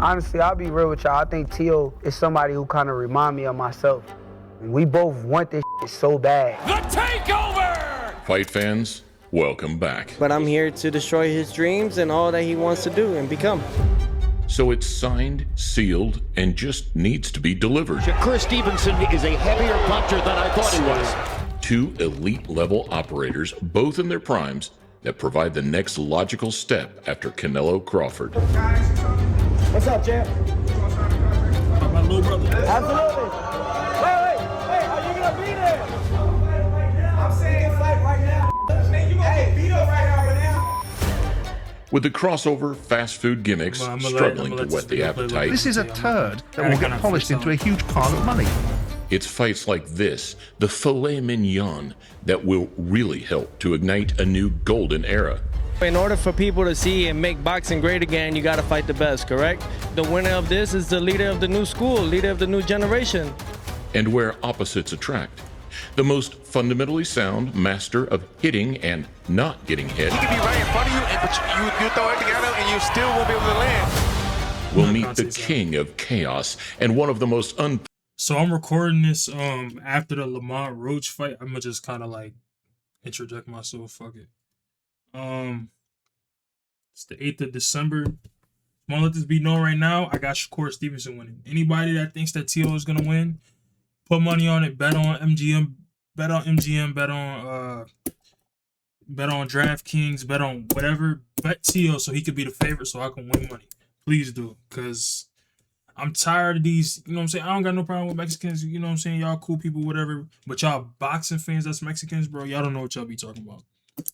Honestly, I'll be real with y'all. I think Tio is somebody who kind of remind me of myself. We both want this shit so bad. The takeover! Fight fans, welcome back. But I'm here to destroy his dreams and all that he wants to do and become. So it's signed, sealed, and just needs to be delivered. Shakur Stevenson is a heavier puncher than I thought he was. Two elite-level operators, both in their primes, that provide the next logical step after Canelo Crawford. What's up, champ? My little brother. Absolutely. Wait, are you gonna be there? I'm saying fight right now. Man, you gonna get beat up right now. With the crossover fast food gimmicks struggling to whet the appetite, This is a turd that will get polished into a huge pile of money. it's fights like this, the filet mignon, that will really help to ignite a new golden era. In order for people to see and make boxing great again, you got to fight the best, correct? The winner of this is the leader of the new school, leader of the new generation. And where opposites attract. The most fundamentally sound master of hitting and not getting hit He could be right in front of you, but you throw everything at him, and you still won't be able to land. will meet the king of chaos and one of the most So I'm recording this after the Lamont Roach fight. I'm gonna just kind of like interject myself. Fuck it. It's the 8th of December. Want to let this be known right now. I got Shakur Stevenson winning. Anybody that thinks that T.O. is gonna win, put money on it. Bet on MGM. Bet on MGM. Bet on DraftKings. Bet on whatever. Bet T.O. so he could be the favorite, so I can win money. Please do, cause I'm tired of these, you know what I'm saying? I don't got no problem with Mexicans, you know what I'm saying? Y'all cool people, whatever. But y'all boxing fans that's Mexicans, bro, y'all don't know what y'all be talking about.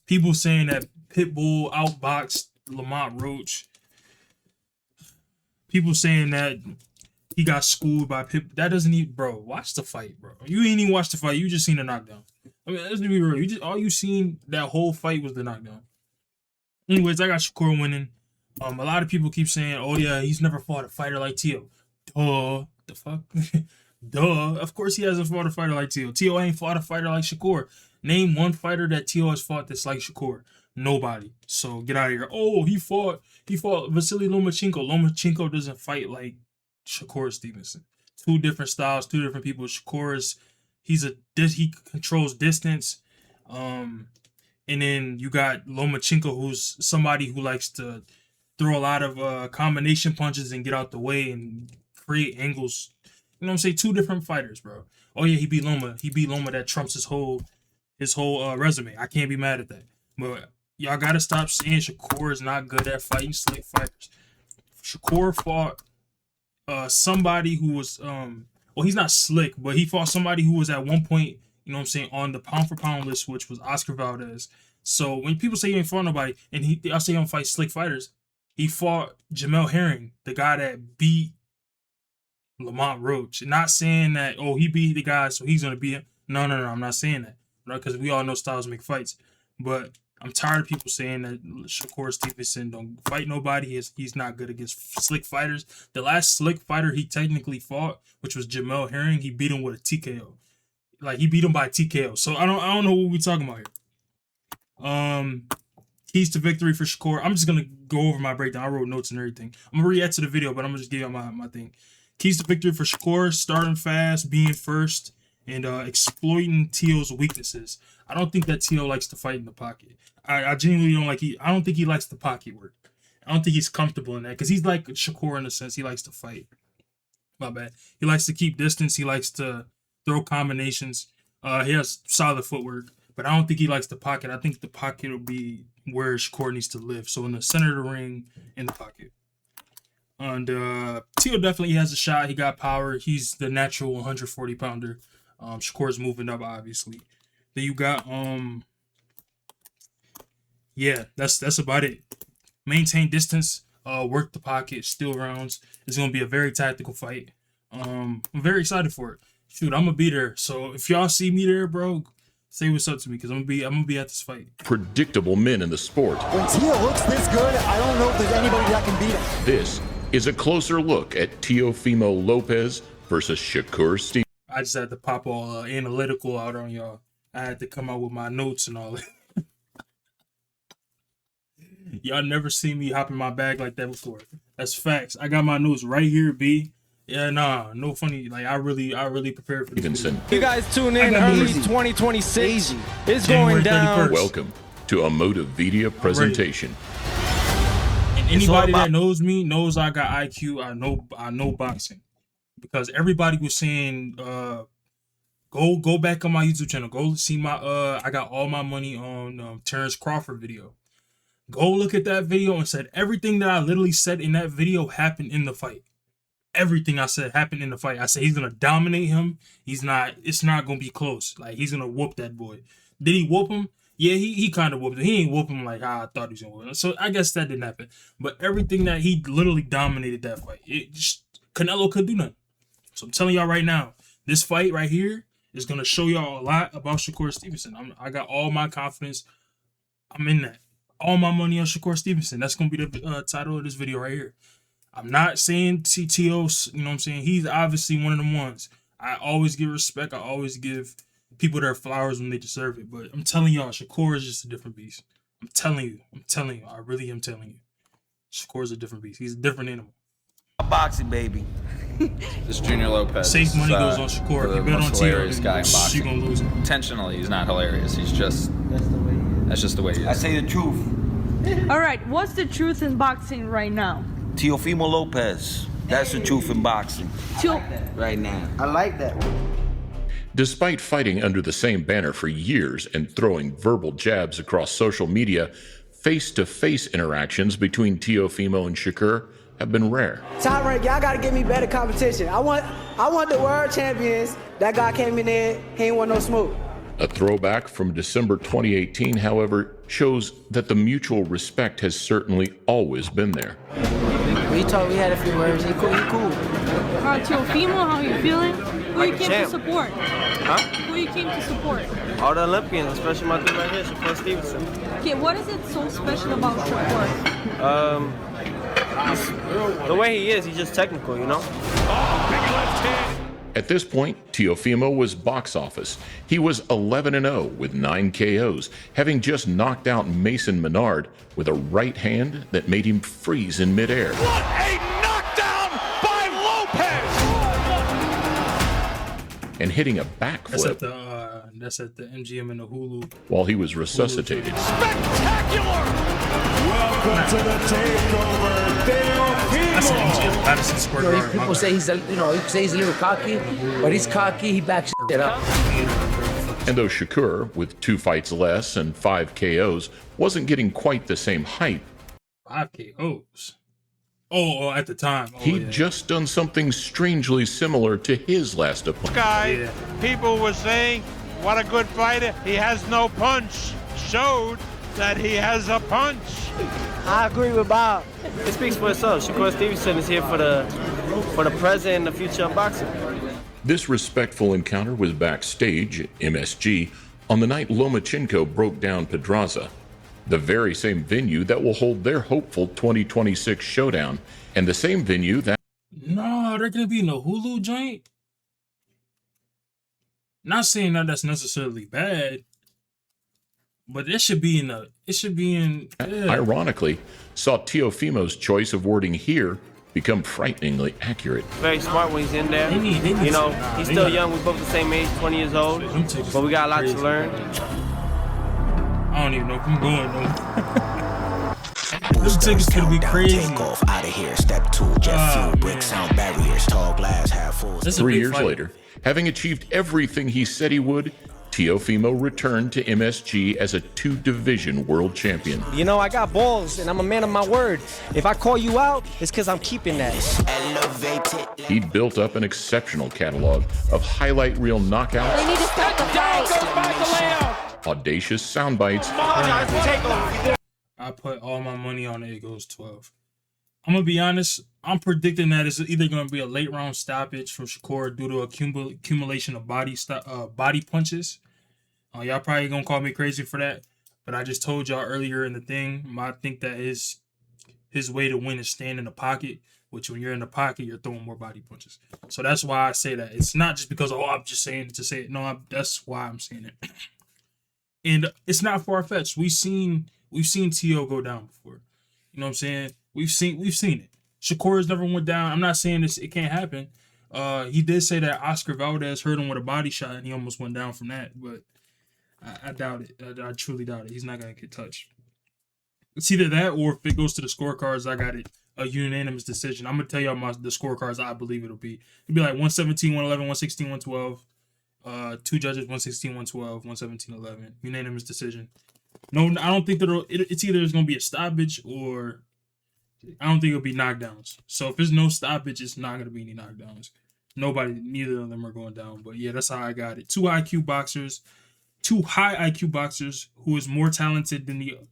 People saying that Pitbull outboxed Lamont Roach. People saying that he got schooled by Pitbull. That doesn't even, bro, watch the fight, bro. You ain't even watch the fight. You just seen the knockdown. I mean, let's be real. All you seen that whole fight was the knockdown. Anyways, I got Shakur winning. A lot of people keep saying, oh yeah, he's never fought a fighter like Tio. Duh. The fuck? Duh. Of course he hasn't fought a fighter like Tio. Tio ain't fought a fighter like Shakur. Name one fighter that Tio has fought that's like Shakur. Nobody. So get out of here. Oh, he fought Vasily Lomachenko. Lomachenko doesn't fight like Shakur Stevenson. Two different styles, two different people. Shakur is, he controls distance. And then you got Lomachenko, who's somebody who likes to throw a lot of combination punches and get out the way and create angles. You know what I'm saying? Two different fighters, bro. Oh yeah, he beat Loma. That trumps his whole resume. I can't be mad at that. But y'all gotta stop saying Shakur is not good at fighting slick fighters. Shakur fought somebody who was well, he's not slick, but he fought somebody who was at one point, you know what I'm saying, on the pound for pound list, which was Oscar Valdez. So when people say he ain't fought nobody, and I say he don't fight slick fighters, he fought Jamel Herring, the guy that beat Lamont Roach. Not saying that, oh, he beat the guy, so he's going to beat him. No, I'm not saying that. Right? Because we all know styles make fights. But I'm tired of people saying that Shakur Stevenson don't fight nobody. He's not good against slick fighters. The last slick fighter he technically fought, which was Jamel Herring, he beat him with a TKO. Like, he beat him by TKO. So I don't know what we're talking about here. Keys to victory for Shakur. I'm just going to go over my breakdown. I wrote notes and everything. I'm going to react to the video, but I'm going to just give you my thing. Keys to victory for Shakur: starting fast, being first, and exploiting Tio's weaknesses. I don't think that Tio likes to fight in the pocket. I genuinely don't like I don't think he likes the pocket work. I don't think he's comfortable in that because he's like Shakur in a sense. He likes to fight. My bad. He likes to keep distance. He likes to throw combinations. He has solid footwork, but I don't think he likes the pocket. I think the pocket will be where Shakur needs to live. So in the center of the ring, in the pocket. And Tio definitely has a shot. He got power. He's the natural 140 pounder. Shakur's moving up, obviously. Then you got yeah, that's about it. Maintain distance, work the pocket, steal rounds. It's gonna be a very tactical fight. I'm very excited for it. Shoot, I'm gonna be there. So if y'all see me there, bro, say what's up to me because I'm gonna be at this fight. predictable men in the sport. When Tio looks this good, I don't know if there's anybody that can beat him. This is a closer look at Teofimo Lopez versus Shakur Stevenson. I just had to pop all analytical out on y'all. I had to come out with my notes and all that. Y'all never seen me hop in my bag like that before. That's facts. I got my notes right here, B. Yeah, nah, no funny. Like I really prepared for this. Stevenson. You guys tune in early 2026. It's going down. Welcome to a Motivedia presentation. And anybody that knows me knows I got IQ. I know boxing, because everybody was saying, go back on my YouTube channel. Go see my I got all my money on Terrence Crawford video. Go look at that video and said everything that I literally said in that video happened in the fight. Everything I said happened in the fight. I said he's gonna dominate him. It's not gonna be close. Like he's gonna whoop that boy. Did he whoop him? Yeah, he kind of whooped him. He ain't whoop him like how I thought he was gonna whoop him. So I guess that didn't happen. But everything that he literally dominated that fight. It just Canelo couldn't do nothing. So I'm telling y'all right now, this fight right here is gonna show y'all a lot about Shakur Stevenson. I got all my confidence. I'm in that. All my money on Shakur Stevenson. That's gonna be the title of this video right here. I'm not saying TTO, you know what I'm saying? He's obviously one of them ones. I always give respect. I always give people their flowers when they deserve it. But I'm telling y'all, Shakur is just a different beast. I'm telling you. I really am telling you. Shakur is a different beast. He's a different animal. Boxing, baby. This Junior Lopez. Safe money goes on Shakur. If you bet on hilarious guy in TO, boxing. you're going to lose it. Intentionally, he's not hilarious. He's just... That's just the way he is. I say the truth. All right, what's the truth in boxing right now? Teofimo Lopez. That's the truth in boxing. Right now. I like that. Despite fighting under the same banner for years and throwing verbal jabs across social media, face-to-face interactions between Teofimo and Shakur have been rare. Top rank, y'all gotta give me better competition. I want the world champions. That guy came in there, he ain't want no smoke. A throwback from December 2018, however, shows that the mutual respect has certainly always been there. We had a few words. He cool. Teofimo, how you feeling? Who you came to support? Huh? Who you came to support? All the Olympians, especially my dude right here, Shakur Stevenson. Okay, what is it so special about Shakur? The way he is, he's just technical, you know? Oh, big left hand. At this point, Teofimo was box office. He was 11-0 with 9 KOs, having just knocked out Mason Menard with a right hand that made him freeze in midair. What a knockdown by Lopez! And hitting a backflip. That's at the MGM and the Hulu. While he was resuscitated. Spectacular! Welcome to the takeover, That's an MGM Madison Square Garden. People say he's a little cocky, but he's cocky. He backs it up. And though Shakur, with 2 fights less and 5 KOs, wasn't getting quite the same hype, 5 KOs. Oh, at the time. He'd just done something strangely similar to his last opponent. People were saying, what a good fighter. He has no punch. Showed that he has a punch. I agree with Bob. It speaks for itself. Shakur Stevenson is here for the present and the future of boxing. This respectful encounter was backstage at MSG on the night Lomachenko broke down Pedraza, the very same venue that will hold their hopeful 2026 showdown, and the same venue that... No, they're going to be in the Hulu joint? Not saying that that's necessarily bad, but it should be in ironically, saw Teofimo's choice of wording here become frighteningly accurate. Very smart when he's in there. He's still young. We're both the same age, 20 years old, but we got a lot to learn. I don't even know if I'm going though. This ticket's gonna be crazy. Take off out of here. Step 2, jet fuel, brick sound barriers, tall glass, half full. 3 years later, having achieved everything he said he would, Teofimo returned to MSG as a 2-division world champion. You know, I got balls, and I'm a man of my word. If I call you out, it's because I'm keeping that. He'd built up an exceptional catalog of highlight reel knockouts, They need to stop the fight. audacious sound bites, I put all my money on it. It goes 12. I'm going to be honest. I'm predicting that it's either going to be a late round stoppage from Shakur due to accumulation of body punches. Y'all probably going to call me crazy for that. But I just told y'all earlier in the thing, I think that his way to win is staying in the pocket, which when you're in the pocket, you're throwing more body punches. So that's why I say that. It's not just because, I'm just saying it to say it. No, that's why I'm saying it. And it's not far-fetched. We've seen T.O. go down before. You know what I'm saying? We've seen it. Shakur has never went down. I'm not saying it can't happen. He did say that Oscar Valdez hurt him with a body shot and he almost went down from that, but I doubt it. I truly doubt it. He's not gonna get touched. It's either that or if it goes to the scorecards, I got it a unanimous decision. I'm gonna tell y'all the scorecards I believe it'll be. It'll be like 117, 111, 116, 112. 2 judges, 116, 112, 117, 11. Unanimous decision. No, I don't think that it's either there's gonna be a stoppage or I don't think it'll be knockdowns. So if there's no stoppage, it's not gonna be any knockdowns. Neither of them are going down. But yeah, that's how I got it. 2 high IQ boxers who is more talented than the other.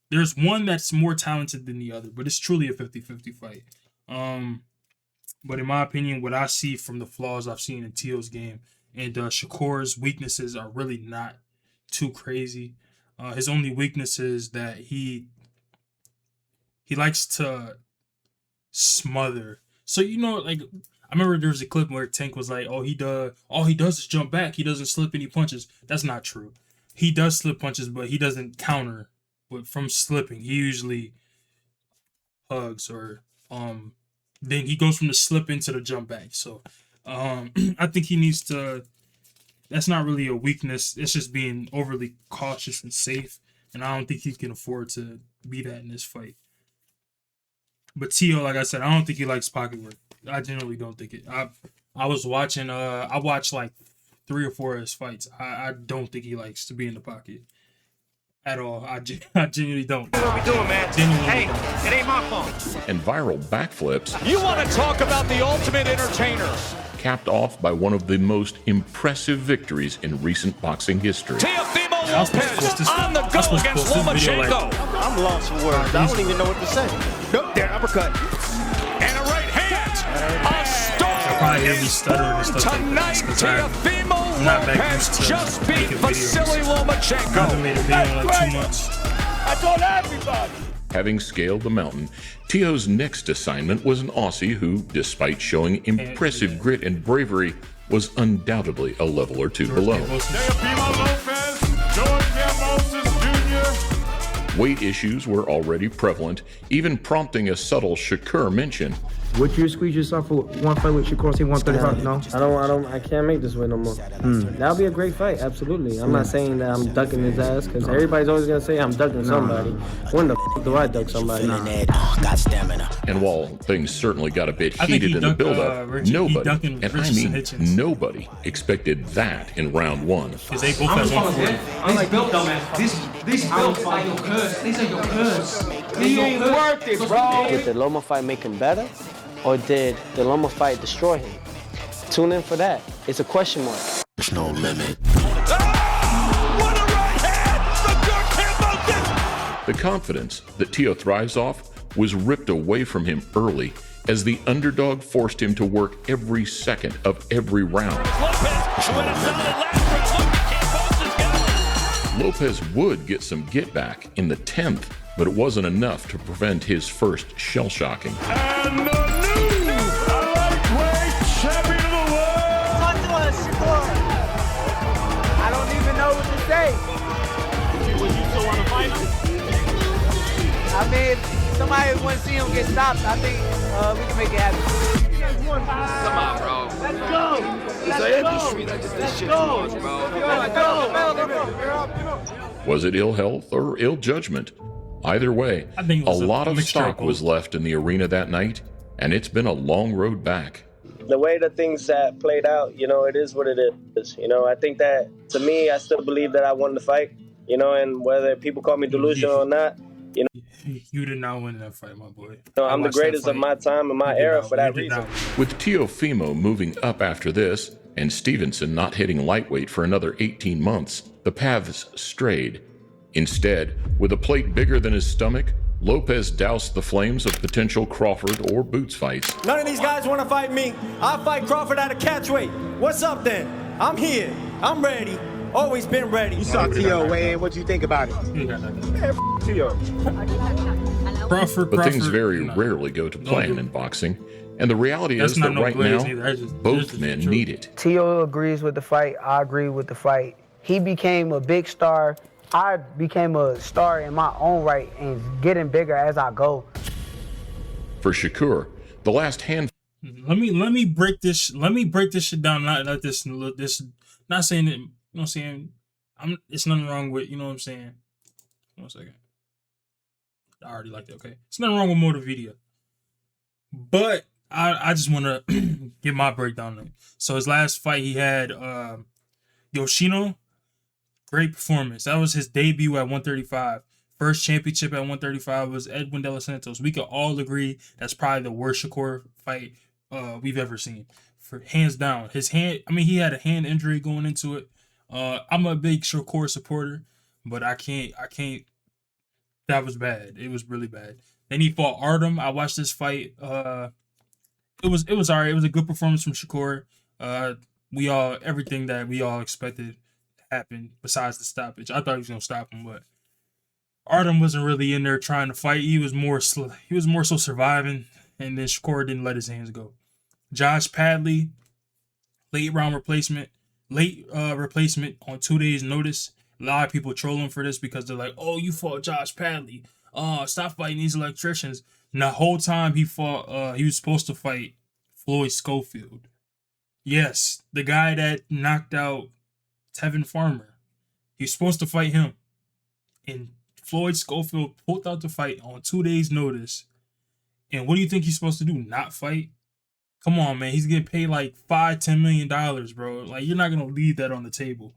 There's one that's more talented than the other, but it's truly a 50-50 fight. But in my opinion, what I see from the flaws I've seen in T.O.'s game and Shakur's weaknesses are really not too crazy. His only weakness is that he likes to smother. So, you know, like, I remember there was a clip where Tank was like, all he does is jump back. He doesn't slip any punches. That's not true. He does slip punches, but he doesn't counter. But from slipping, he usually hugs or then he goes from the slip into the jump back. So I think he needs to. That's not really a weakness. It's just being overly cautious and safe, and I don't think he can afford to be that in this fight. But T.O., like I said, I don't think he likes pocket work. I generally don't think it. I was watching. I watched like 3 or 4 of his fights. I don't think he likes to be in the pocket at all. I genuinely don't. What we doing, man? Hey, it ain't my fault. And viral backflips. You want to talk about the ultimate entertainer? Capped off by one of the most impressive victories in recent boxing history. Teofimo Lopez on the go against Lomachenko. I'm lost for words. I don't even know what to say. Nope, there, uppercut. And a right hand. A star tonight. Teofimo Lopez just beat Vasily Lomachenko. I told everybody. Having scaled the mountain, T.O.'s next assignment was an Aussie who, despite showing impressive grit and bravery, was undoubtedly a level or 2 below. Weight issues were already prevalent, even prompting a subtle Shakur mention. Would you squeeze yourself for one fight with Shakur? Say 135? No, I can't make this weight no more. That'll be a great fight, absolutely. I'm not saying that I'm ducking his ass, because everybody's always gonna say I'm ducking somebody. When the f do I duck somebody? And while things certainly got a bit heated in the build-up, nobody, and I mean nobody, expected that in round 1. Because they both have 140. These built, dumbass. These builds are your curse. These are your curse. He ain't worth it, bro. Did the Loma fight make him better? Or did the Loma fight destroy him? Tune in for that. It's a question mark. There's no limit. What a right hand! The confidence that T.O. thrives off was ripped away from him early as the underdog forced him to work every second of every round. Lopez would get some get back in the 10th, but it wasn't enough to prevent his first shell shocking. And the new lightweight champion of the world. Talk to us, Shakur. I don't even know what to say. Would you still want to fight him? I mean, somebody want to see him get stopped. I think we can make it happen. Come on, bro. Let's go. It's an industry that just this shit too much, bro. Let's go. Was it ill health or ill judgment? Either way, a lot of stock was left in the arena that night, and it's been a long road back. The way the things that played out, you know, it is what it is. You know, I think that, to me, I still believe that I won the fight, you know, and whether people call me delusional or not, you know. You did not win that fight, my boy. You know, I'm the greatest of my time and my era for that reason. With Teofimo moving up after this, and Stevenson not hitting lightweight for another 18 months, the paths strayed. Instead, with a plate bigger than his stomach, Lopez doused the flames of potential Crawford or Boots fights. None of these guys want to fight me. I'll fight Crawford at a catchweight. What's up then? I'm here. I'm ready. Always been ready. You saw T.O. weigh in. What do you think about it? T.O. But things very rarely go to plan in boxing. And the reality is that right now, both men need it. T.O. agrees with the fight. I agree with the fight. He became a big star I became a star in my own right and getting bigger as I go. For Shakur, the last hand. Let me break this shit down. Not this. Not saying that. You know what I'm saying? It's nothing wrong with. You know what I'm saying? 1 second. I already liked it. Okay, it's nothing wrong with Motivedia, but I just want to get my breakdown on it. So his last fight, he had Yoshino. Great performance. That was his debut at 135. First championship at 135 was Edwin De Los Santos. We could all agree that's probably the worst Shakur fight we've ever seen. For hands down. His hand, I mean, he had a hand injury going into it. I'm a big Shakur supporter, but I can't. That was bad. It was really bad. Then he fought Artem. I watched this fight. It was all right. It was a good performance from Shakur. Everything that we all expected happened besides the stoppage. I thought he was gonna stop him, but Artem wasn't really in there trying to fight. He was more so surviving, and then Shakur didn't let his hands go. Josh Padley, late replacement on 2 days' notice. A lot of people troll him for this because they're like, "Oh, you fought Josh Padley. Stop fighting these electricians." And the whole time he fought, he was supposed to fight Floyd Schofield. Yes, the guy that knocked out Tevin Farmer. He's supposed to fight him. And Floyd Schofield pulled out the fight on 2 days' notice. And what do you think he's supposed to do? Not fight? Come on, man. He's getting paid like $5-10 million, bro. Like, you're not going to leave that on the table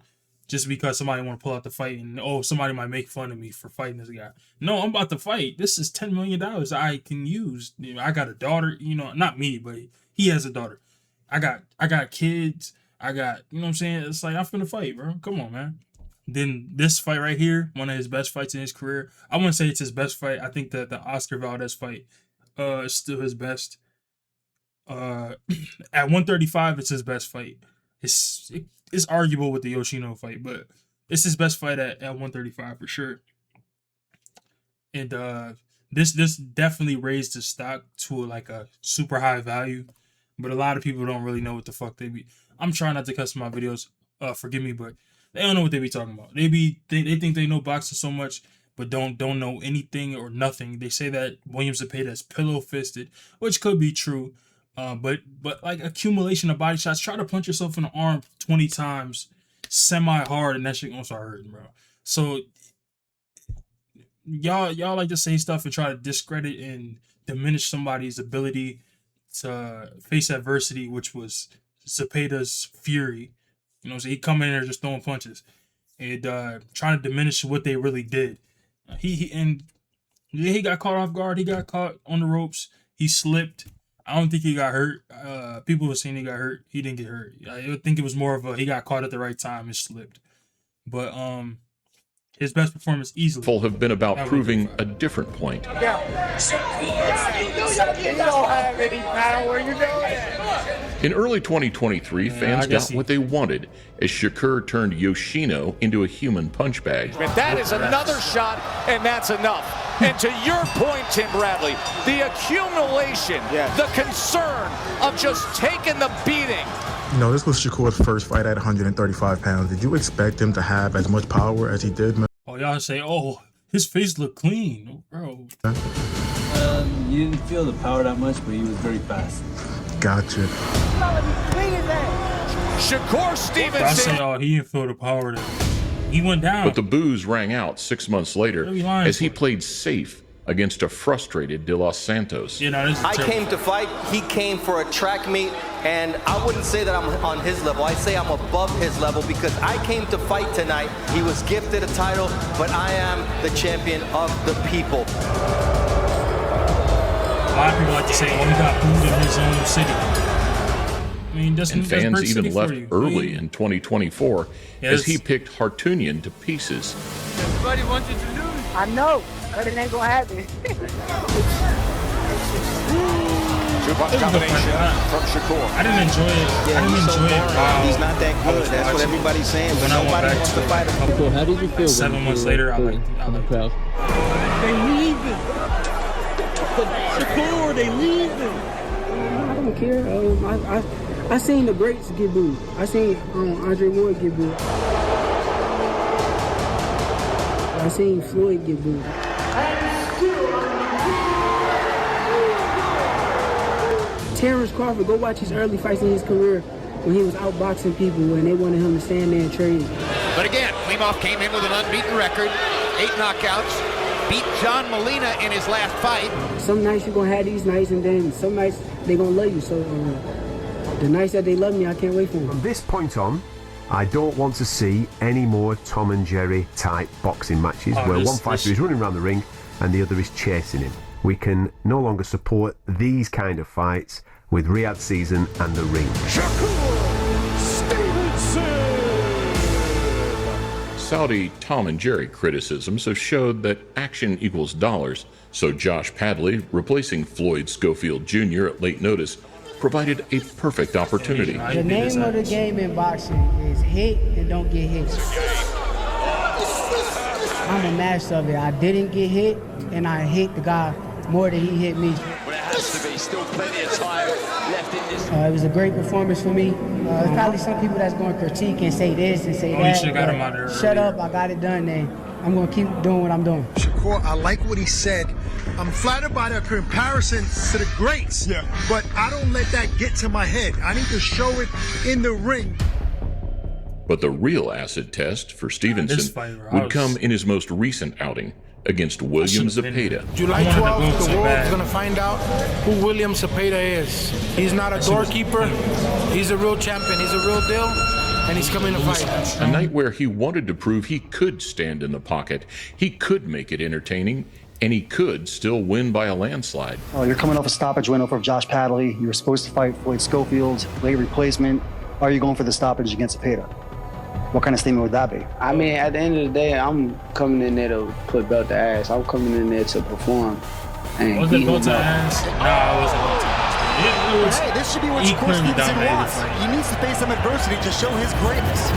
just because somebody want to pull out the fight and, somebody might make fun of me for fighting this guy. No, I'm about to fight. This is $10 million I can use. You know, I got a daughter, not me, but he has a daughter. I got kids. I got, you know what I'm saying? It's like, I'm finna fight, bro. Come on, man. Then this fight right here, one of his best fights in his career. I wouldn't say it's his best fight. I think that the Oscar Valdez fight is still his best. At 135, it's his best fight. It's arguable with the Yoshino fight, but it's his best fight at 135 for sure. And this definitely raised his stock to like a super high value. But a lot of people don't really know what the fuck they be. I'm trying not to cuss my videos. Forgive me, but they don't know what they be talking about. They think they know boxing so much, but don't know anything or nothing. They say that Williams Zepeda is pillow fisted, which could be true. But like accumulation of body shots. Try to punch yourself in the arm 20 times, semi hard, and that shit gonna start hurting, bro. So y'all like to say stuff and try to discredit and diminish somebody's ability to face adversity, which was Zepeda's fury. You know, so he come in there just throwing punches and trying to diminish what they really did. He got caught off guard. He got caught on the ropes. He slipped. I don't think he got hurt. People were saying he got hurt. He didn't get hurt. I think it was more of he got caught at the right time and slipped. But his best performance easily. Full have been about proving a different point. You don't have any power. You know. In early 2023, fans got what they wanted as Shakur turned Yoshino into a human punch bag. That is another shot, and that's enough. And to your point, Tim Bradley, the accumulation, the concern of just taking the beating. You know, this was Shakur's first fight at 135 pounds. Did you expect him to have as much power as he did, man? Oh, y'all say, his face looked clean, bro. You didn't feel the power that much, but he was very fast. Gotcha. Shakur Stevenson. I say, he didn't feel the power that he went down. But the boos rang out 6 months later as he played safe against a frustrated De Los Santos. I came to fight. He came for a track meet, and I wouldn't say that I'm on his level. I say I'm above his level because I came to fight tonight. He was gifted a title, but I am the champion of the people. A lot of people like to say, he got booed in his own city. I mean, and fans even left early in 2024 as he picked Hartunian to pieces. Everybody wants you to lose. I know, but it ain't gonna happen. Two-punch combination from Shakur. I didn't enjoy it. Yeah, I didn't enjoy it. Wow. He's not that good. That's what everybody's saying. But nobody wants to fight him. Cool. How did you feel? 7 months later, I like the crowd. They leaving. Shakur, they leaving. I don't care. I seen the greats get booed. I seen Andre Ward get booed. I seen Floyd get booed. Terrence Crawford, go watch his early fights in his career when he was outboxing people and they wanted him to stand there and trade. But again, Klimov came in with an unbeaten record, 8 knockouts, beat John Molina in his last fight. Some nights you're going to have these nights, and then some nights they're going to love you. So the nights that they love me, I can't wait for them. From this point on, I don't want to see any more Tom and Jerry type boxing matches where one fighter is running around the ring and the other is chasing him. We can no longer support these kind of fights with Riyadh Season and the Ring. Shakur Stevenson! Saudi Tom and Jerry criticisms have showed that action equals dollars, so Josh Padley, replacing Floyd Schofield Jr. at late notice, provided a perfect opportunity. The name of the game in boxing is hit and don't get hit. I'm a master of it. I didn't get hit, and I hit the guy more than he hit me. But it has to be still plenty of time left in this. It was a great performance for me. There's probably some people that's going to critique and say this and say that. Shut up, I got it done, and I'm going to keep doing what I'm doing. Shakur, I like what he said. I'm flattered by the comparison to the greats, but I don't let that get to my head. I need to show it in the ring. But the real acid test for Stevenson would come in his most recent outing against William Zepeda. July 12th, the world's going to find out who William Zepeda is. He's not a doorkeeper. He's a real champion. He's a real deal, and he's coming to fight. A night where he wanted to prove he could stand in the pocket, he could make it entertaining, and he could still win by a landslide. Oh, you're coming off a stoppage win over Josh Padley. You were supposed to fight Floyd Schofield, late replacement. Are you going for the stoppage against Zepeda? What kind of statement would that be? I mean, at the end of the day, I'm coming in there to put belt to ass. I'm coming in there to perform. Was it belt to ass? No, it wasn't belt to ass. Hey, this should be what Shakur Stevenson wants. He needs to face some adversity to show his greatness.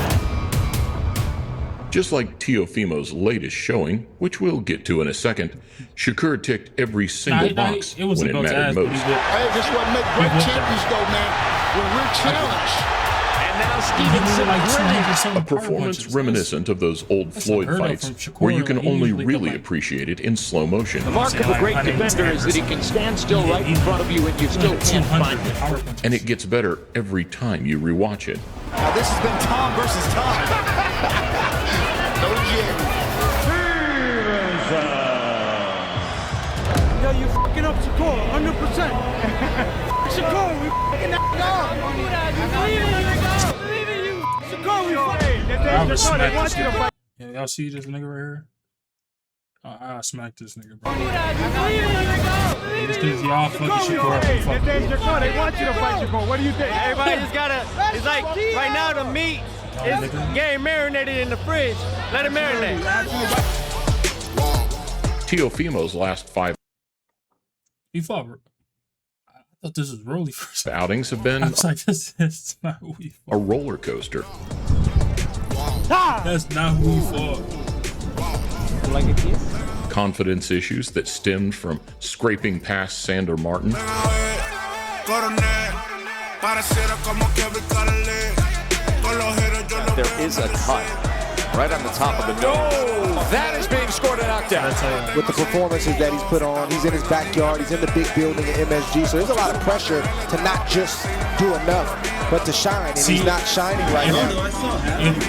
Just like Teofimo's latest showing, which we'll get to in a second, Shakur ticked every single box when it mattered most. Hey, this is what makes great champions go, man. When we're challenged. And now Stevenson a performance reminiscent of those old Floyd fights where you can only really appreciate it in slow motion. The mark of a great defender is that he can stand still right in front of you and you still can't find him. And it gets better every time you rewatch it. Now this has been Tom versus Tom. No Yo, you fucking up Shakur, 100%. Shakur, we fucking Y'all see this nigga right here? I smacked this nigga, bro. This is y'all fucking Shakur. They want you to fight Shakur. What do you think? Everybody just gotta. It's like right now the meat is getting marinated in the fridge. Let it marinate. Teofimo's last 5 He fought. I thought this was Rolly first. outings have been this is not who he fought. a roller coaster. That's not who he fought. Like a kiss? Confidence issues that stemmed from scraping past Sandor Martin. There is a cut right on the top of the dome. That is being scored a knockdown. With the performances that he's put on, he's in his backyard, he's in the big building at MSG, so there's a lot of pressure to not just do enough, but to shine, and he's not shining right now.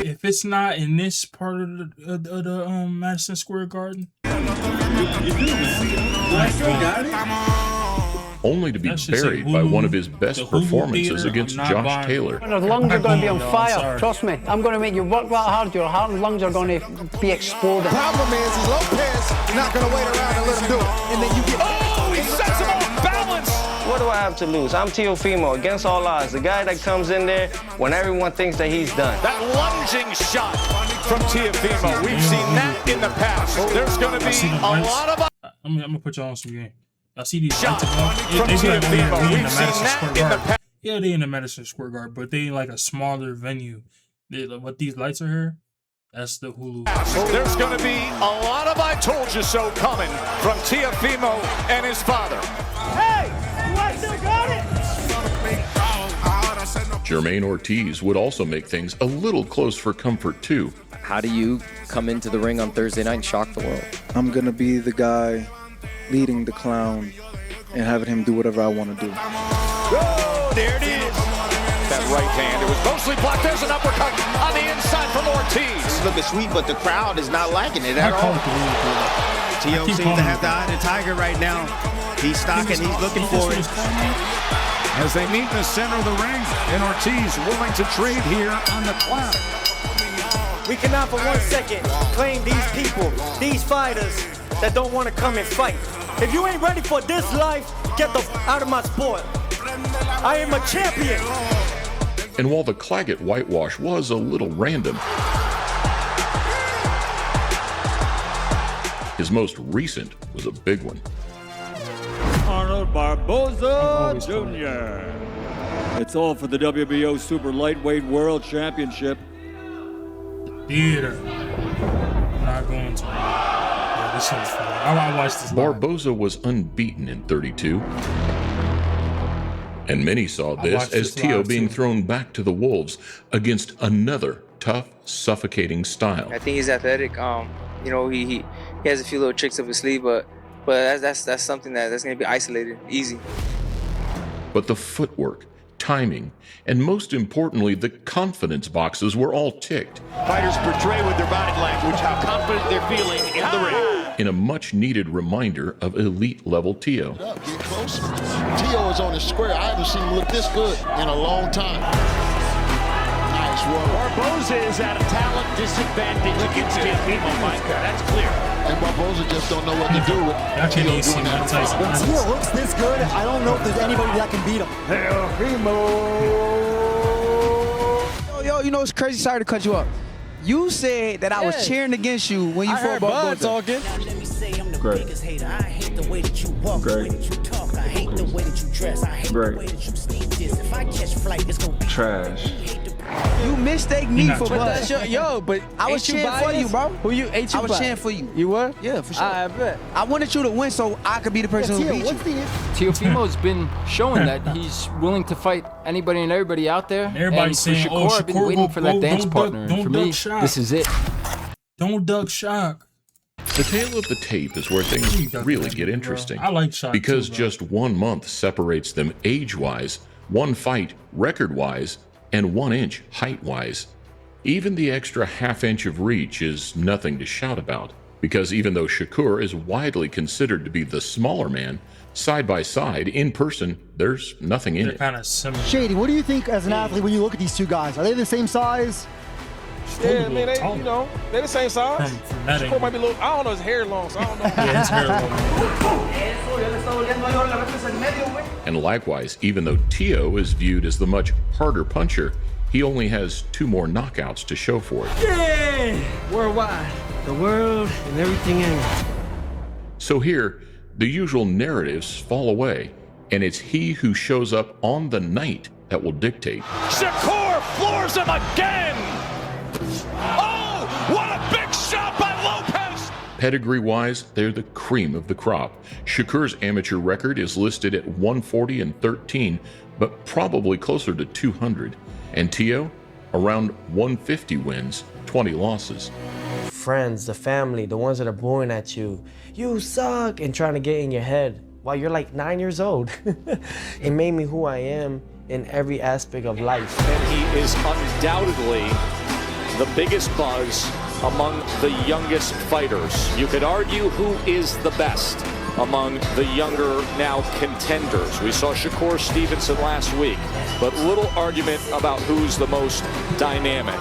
If it's not in this part of the Madison Square Garden, only to be buried by one of his best performances against Josh Taylor. Your lungs are going to be on fire. Trust me. I'm going to make you work that hard. Your heart and lungs are going to be exploding. The problem is Lopez is not going to wait around and let him do it. And then you get... Oh, he sets him off balance. What do I have to lose? I'm Teofimo, against all odds. The guy that comes in there when everyone thinks that he's done. That lunging shot from Teofimo. We've seen that in the past. There's going to be a lot of... I'm going to put y'all on some game. I see these shot from Teofimo. We've seen that in the past. Yeah, they in the Madison Square Garden, but they in like a smaller venue. What these lights are here, that's the Hulu. There's going to be a lot of I told you so coming from Teofimo and his father. Hey, you still got it? Jermaine Ortiz would also make things a little close for comfort too. How do you come into the ring on Thursday night and shock the world? I'm going to be the guy leading the clown and having him do whatever I want to do. Oh, there it is. That right hand, it was mostly blocked. There's an uppercut on the inside from Ortiz. It's looking sweet, but the crowd is not liking it at all. T.O. seems to have the eye of the tiger right now. He's stalking, he's looking for it. As they meet in the center of the ring, and Ortiz willing to trade here on the clock. We cannot for 1 second claim these people, these fighters that don't want to come and fight. If you ain't ready for this life, get the out of my sport. I am a champion. And while the Claggett whitewash was a little random, his most recent was a big one. Arnold Barbosa Jr. It's all for the WBO Super Lightweight World Championship. Theater. Not going to. Yeah, this shit's fun. I watched this. Barbosa was unbeaten in 32. And many saw this as T.O. being thrown back to the wolves against another tough, suffocating style. I think he's athletic. You know, he has a few little tricks up his sleeve, but that's something that's going to be isolated, easy. But the footwork, timing, and most importantly, the confidence boxes were all ticked. Fighters portray with their body language how confident they're feeling in the ring. In a much-needed reminder of elite-level T.O. Get closer. T.O. is on his square. I haven't seen him look this good in a long time. Nice work. Barbosa is at a talent disadvantage against Teofimo. My God, that's clear. And Barbosa just don't know what to do with T.O. doing that. When T.O. looks this good, I don't know if there's anybody that can beat him. Yo, you know it's crazy. Sorry to cut you up. You said that I was cheering against you when you fought Barbosa. talking. Great. Great. Trash. You mistake me for Bud. Yo, but I was cheering for you, bro. Who you ate? I was cheering for you. You were? Yeah, for sure. I bet. I wanted you to win so I could be the person who beat you. Teofimo's been showing that he's willing to fight anybody and everybody out there. Everybody's saying, Shakur, I've been waiting for that dance partner. Don't for me, duck shock. this is it. Don't duck shock. The tail of the tape is where things really get interesting. I like Shock because too, bro. just 1 month separates them age-wise, one fight record-wise, and 1 inch height-wise. Even the extra half-inch of reach is nothing to shout about, because even though Shakur is widely considered to be the smaller man, side by side, in person, there's nothing in it. Kind of similar. Shady, what do you think as an athlete when you look at these two guys? Are they the same size? Yeah, I mean, they're the same size. Shakur might be a little, I don't know, his hair long, so I don't know. Yeah, his hair long. And likewise, even though T.O. is viewed as the much harder puncher, he only has 2 more knockouts to show for it. Yeah! Worldwide. The world and everything in it. So here, the usual narratives fall away, and it's he who shows up on the night that will dictate. Shakur floors him again! Oh, what a big shot by Lopez! Pedigree-wise, they're the cream of the crop. Shakur's amateur record is listed at 140-13, but probably closer to 200. And T.O., around 150 wins, 20 losses. Friends, the family, the ones that are booing at you. You suck! And trying to get in your head while you're like 9 years old. It made me who I am in every aspect of life. And he is undoubtedly the biggest buzz among the youngest fighters. You could argue who is the best among the younger now contenders. We saw Shakur Stevenson last week, but little argument about who's the most dynamic.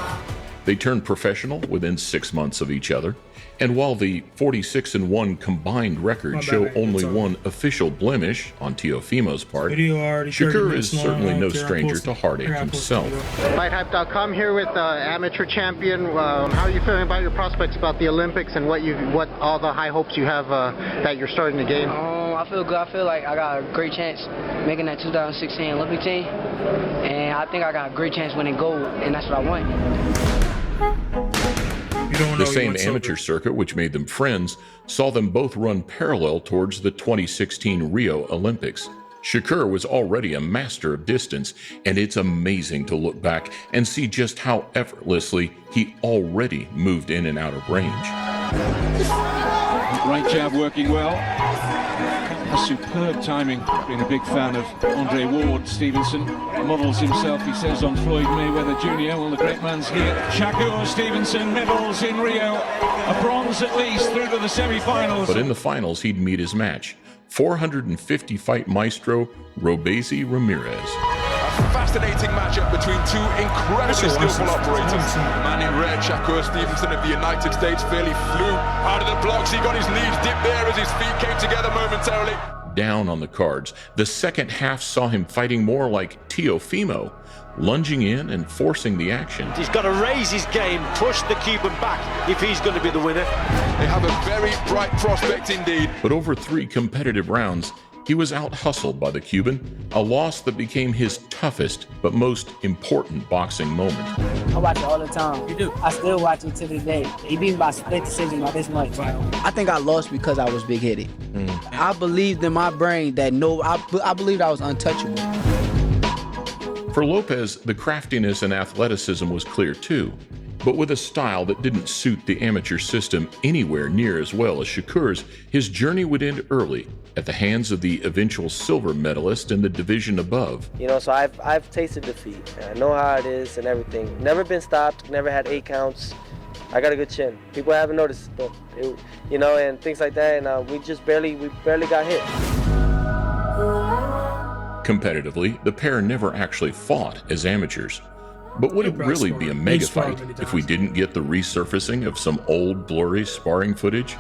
They turned professional within 6 months of each other, and while the 46-1 combined records show only one official blemish on Teofimo's part, Shakur is certainly no stranger to heartache himself. FightHype.com here with amateur champion. How are you feeling about your prospects about the Olympics and what all the high hopes you have that you're starting to gain? I feel good. I feel like I got a great chance making that 2016 Olympic team, and I think I got a great chance winning gold, and that's what I want. The same amateur circuit which made them friends saw them both run parallel towards the 2016 Rio Olympics. Shakur was already a master of distance, and it's amazing to look back and see just how effortlessly he already moved in and out of range. Right jab working well. A superb timing. Been a big fan of Andre Ward. Stevenson models himself, he says, on Floyd Mayweather Jr. Well, the great man's here. Shakur Stevenson medals in Rio. A bronze at least through to the semi-finals. But in the finals, he'd meet his match. 450-fight maestro Lopez Ramirez. A fascinating matchup between two incredibly skillful operators. The man in red, Shakur Stevenson of the United States, fairly flew out of the blocks. He got his knees dipped there as his feet came together momentarily. Down on the cards, the second half saw him fighting more like Teofimo, lunging in and forcing the action. He's got to raise his game, push the Cuban back if he's going to be the winner. They have a very bright prospect indeed. But over 3 competitive rounds, he was out-hustled by the Cuban, a loss that became his toughest but most important boxing moment. I watch it all the time. You do? I still watch it to this day. He beat me by split decision by this much. I think I lost because I was big-headed. I believed in my brain that I believed I was untouchable. For Lopez, the craftiness and athleticism was clear too, but with a style that didn't suit the amateur system anywhere near as well as Shakur's, his journey would end early at the hands of the eventual silver medalist in the division above. You know, so I've tasted defeat. I know how it is and everything. Never been stopped, never had 8 counts. I got a good chin. People haven't noticed, but you know, and things like that, and we barely got hit. Competitively, the pair never actually fought as amateurs. But would it really be a mega fight if we didn't get the resurfacing of some old blurry sparring footage?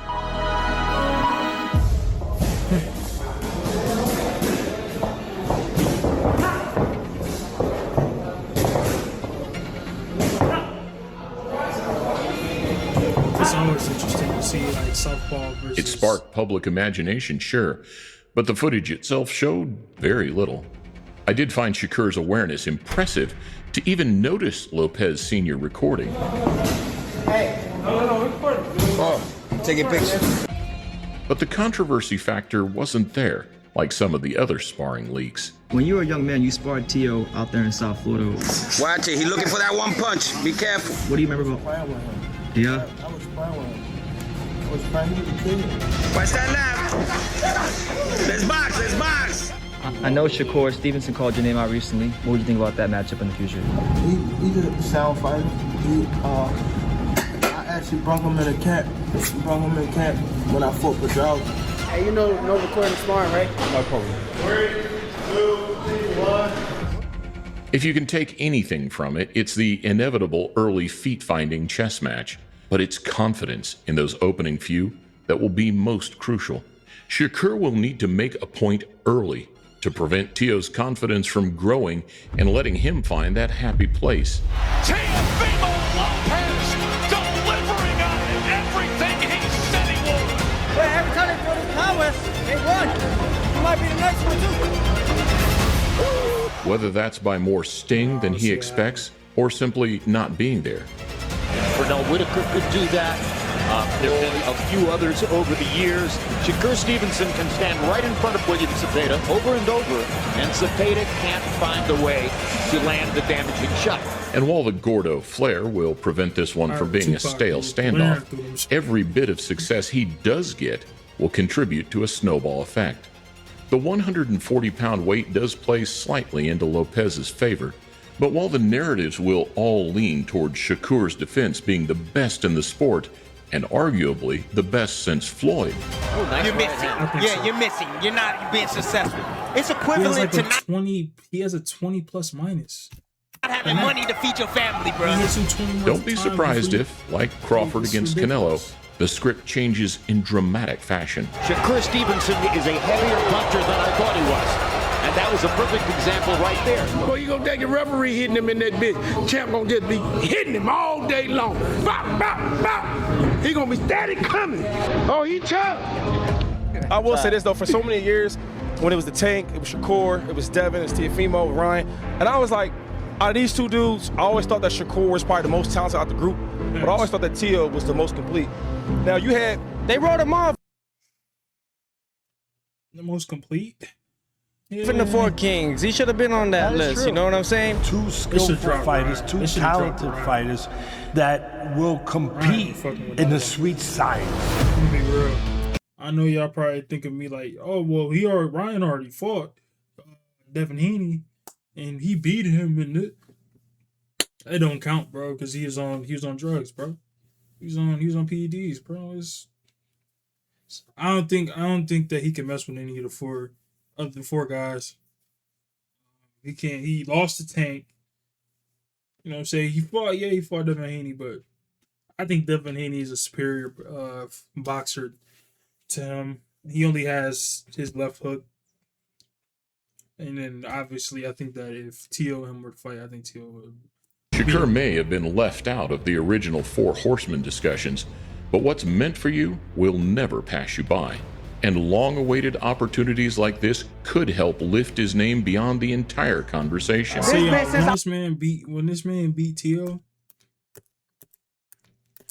It's always interesting to see like southpaw versus. It sparked public imagination, sure, but the footage itself showed very little. I did find Shakur's awareness impressive to even notice Lopez Sr. recording. Hey, no, recording. Oh, take a picture. But the controversy factor wasn't there, like some of the other sparring leaks. When you were a young man, you sparred Tio out there in South Florida. Watch it, he's looking for that one punch. Be careful. What do you remember about? Yeah. I was sparring with him. I was sparring with the kid. Watch that left. Let's box. I know Shakur Stevenson called your name out recently. What would you think about that matchup in the future? He's a sound fighter. I actually brought him in a camp. When I fought Barbosa. Hey, you know no recording sparring, right? No problem. 3, 2, 1. If you can take anything from it, it's the inevitable early feet-finding chess match. But it's confidence in those opening few that will be most crucial. Shakur will need to make a point early to prevent Tio's confidence from growing and letting him find that happy place. Teofimo Lopez delivering on everything he said he would. Well, every time they throw this power, they won. You might be the next one too. Whether that's by more sting than he expects or simply not being there. Pernell Whitaker could do that. There have been a few others over the years. Shakur Stevenson can stand right in front of William Zepeda over and over, and Zepeda can't find a way to land the damaging shot. And while the Gordo flair will prevent this one from being a stale standoff, every bit of success he does get will contribute to a snowball effect. The 140-pound weight does play slightly into Lopez's favor, but while the narratives will all lean towards Shakur's defense being the best in the sport, and arguably the best since Floyd. Oh, nice. You're missing. Yeah, you're missing. You're not being successful. It's equivalent to not 20. He has a 20+ minus. Not having money to feed your family, bro. Don't be surprised if, like Crawford against Canelo, the script changes in dramatic fashion. Shakur Stevenson is a heavier puncher than I thought he was. And that was a perfect example right there. Well, you gonna take a referee hitting him in that bitch. Champ gonna just be hitting him all day long. Bop, bop, bop. He gonna be steady coming. Oh, he tough. I will say this though, for so many years, when it was the Tank, it was Shakur, it was Devin, it was Teofimo, Ryan, and I was like, out of these two dudes, I always thought that Shakur was probably the most talented out the group, but I always thought that Tio was the most complete. Now they wrote him off. The most complete? From the Four Kings, he should have been on that list. You know what I'm saying? Two skillful fighters, two talented fighters that will compete in the sweet science. Be real. I know y'all probably think of me like, oh well, Ryan already fought Devin Haney, and he beat him in it. It don't count, bro, because he was on drugs, bro. He was on PEDs, bro. I don't think that he can mess with any of the four guys. He can't. He lost the Tank. You know what I'm saying? He fought Devin Haney, but I think Devin Haney is a superior boxer to him. He only has his left hook. And then obviously I think that if Tio and him were to fight, I think Tio would. Shakur may have been left out of the original Four Horsemen discussions, but what's meant for you will never pass you by. And long-awaited opportunities like this could help lift his name beyond the entire conversation. See, when this man beat Tio,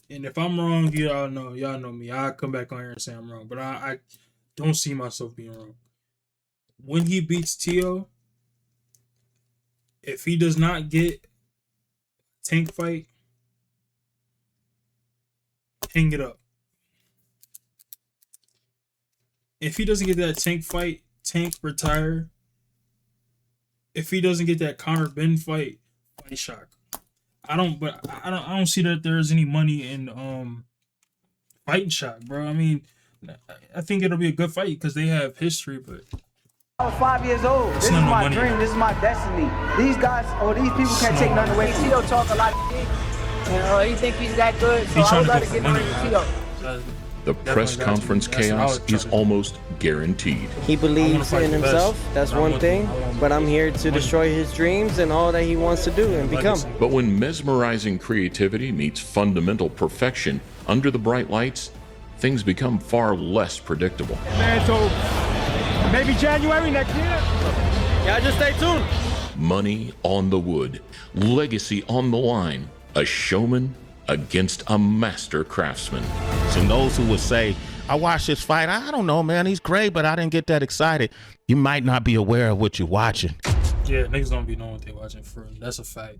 and if I'm wrong, y'all know me. I'll come back on here and say I'm wrong, but I don't see myself being wrong. When he beats Tio, if he does not get Tank fight, hang it up. If he doesn't get that Tank fight, Tank retire. If he doesn't get that Conor Ben fight Shakur. I don't see that there's any money in fighting Shakur, bro. I mean, I think it'll be a good fight because they have history, but I was 5 years old. This is my dream. This is my destiny. These guys or these people can't take nothing away from me. Tio talk a lot of shit. You think he's that good? So I would like to get in with Tio. The press conference chaos is almost guaranteed. He believes in himself, that's one thing, but I'm here to destroy his dreams and all that he wants to do and become. But when mesmerizing creativity meets fundamental perfection under the bright lights, things become far less predictable. Man, so maybe January next year. Yeah, just stay tuned. Money on the wood, legacy on the line, a showman against a master craftsman. And those who would say, I watched this fight, I don't know, man, he's great, but I didn't get that excited. You might not be aware of what you're watching. Yeah, niggas don't be knowing what they're watching for. That's a fact.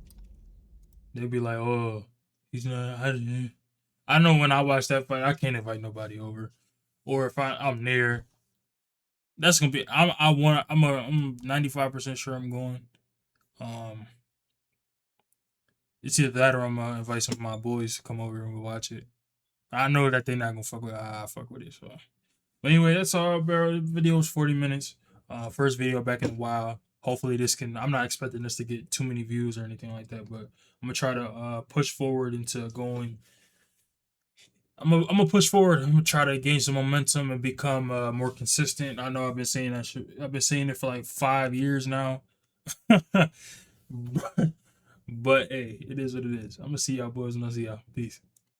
They'll be like, oh, he's not. I know when I watch that fight, I can't invite nobody over. Or if I'm there, that's gonna be. I'm 95% sure I'm going. It's either that or I'm gonna invite some of my boys to come over and we'll watch it. I know that they're not gonna fuck with it. I fuck with it. So, but anyway, that's all, bro. The video was 40 minutes. First video back in a while. Hopefully this can. I'm not expecting this to get too many views or anything like that, but I'm gonna try to push forward into going. I'm gonna push forward. I'm gonna try to gain some momentum and become more consistent. I know I've been saying that shit. I've been saying it for like 5 years now. But hey, it is what it is. I'm gonna see y'all boys and I'll see y'all. Peace.